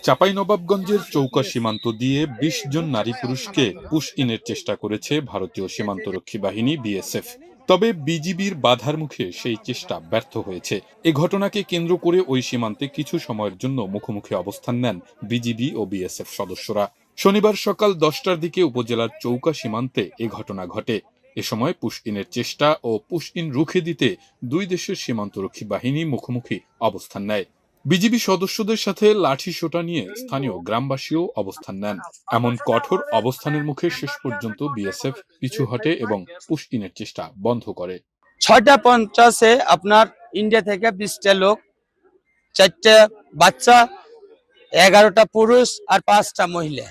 চাঁপাইনবাবগঞ্জের চৌকা সীমান্ত দিয়ে ২০ জন নারী পুরুষকে পুশ ইনের চেষ্টা করেছে ভারতীয় সীমান্তরক্ষী বাহিনী বিএসএফ। তবে বিজিবির বাধার মুখে সেই চেষ্টা ব্যর্থ হয়েছে। এ ঘটনাকে কেন্দ্র করে ওই সীমান্তে কিছু সময়ের জন্য মুখোমুখি অবস্থান নেন বিজিবি ও বিএসএফ সদস্যরা। শনিবার সকাল ১০টার দিকে উপজেলার চৌকা সীমান্তে এ ঘটনা ঘটে। এ সময় পুশ ইনের চেষ্টা ও পুশ ইন রুখে দিতে দুই দেশের সীমান্তরক্ষী বাহিনী মুখোমুখি অবস্থান নেয়। বিজিবি সদস্যদের সাথে লাঠি সোঁটা নিয়ে স্থানীয় গ্রামবাসীও অবস্থান নেন। এমন কঠোর অবস্থানের মুখে শেষ পর্যন্ত বিএসএফ পিছু হটে এবং পুশ ইনের চেষ্টা বন্ধ করে। ৬টা ৫০-এ আপনার ইন্ডিয়া থেকে ২০টা লোক, ৪টা বাচ্চা, ১১টা পুরুষ আর ৫টা মহিলা,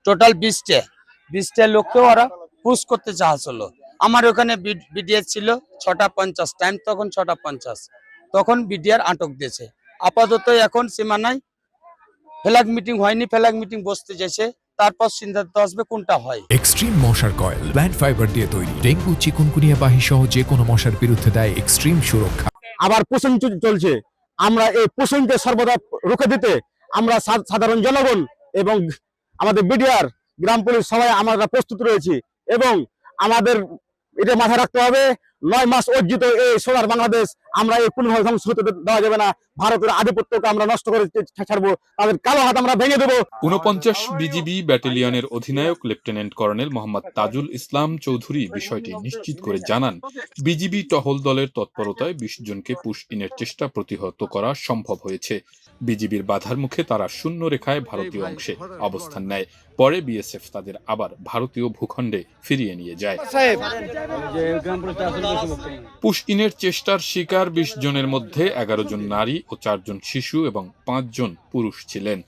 টোটাল ২০টা লোককে ওরা পুশ করতে চাচ্ছিল। আমার ওখানে বিডিআর ছিল ৬টা ৫০, টাইম তখন ৬টা ৫০, তখন বিডিআর আটক দিয়েছে। আপাতত এখন সীমানায় ফ্ল্যাগ মিটিং হয়নি, ফ্ল্যাগ মিটিং বসতে যাচ্ছে, তারপর সিদ্ধান্ত আসবে কোনটা হয়। এক্সট্রিম মশার কয়েল প্ল্যান্ট ফাইবার দিয়ে তৈরি, ডেঙ্গু চিকুনগুনিয়া বাহি সহ যে কোনো মশার বিরুদ্ধে দেয় এক্সট্রিম সুরক্ষা। আবার পোষণ চলছে, আমরা এই পোষণকে সর্বদা রুখে দিতে আমরা সাধারণ জনগণ এবং আমাদের বিডিআর, গ্রাম পুলিশ সবাই আমরা প্রস্তুত রয়েছি এবং আমাদের এটা মাথায় রাখতে হবে, ৯ মাস অর্জিত এই সোনার বাংলাদেশ আমরা এই পুনর্ভাবে ধ্বংস হতে দেওয়া যাবে না। ভারতের আধিপত্যকে আমরা নষ্ট করে ছাড়বো, তাদের কালো হাত আমরা ভেঙে দেবো। ৪৯ বিজিবি ব্যাটালিয়নের অধিনায়ক লেফটেন্যান্ট কর্নেল মোহাম্মদ তাজুল ইসলাম চৌধুরী বিষয়টি নিশ্চিত করে জানান, বিজিবি টহল দলের তৎপরতায় ২০ জনকে পুশ ইনের চেষ্টা প্রতিহত করা সম্ভব হয়েছে। বিজিবির বাধার মুখে তারা শূন্য রেখায় ভারতীয় অংশে অবস্থান নেয়। পরে বিএসএফ তাদের আবার ভারতীয় ভূখণ্ডে ফিরিয়ে নিয়ে যায়। পুশ ইনের চেষ্টার শিকার ২০ জনের মধ্যে ১১ জন নারী ও ৪ জন শিশু এবং ৫ জন পুরুষ ছিলেন।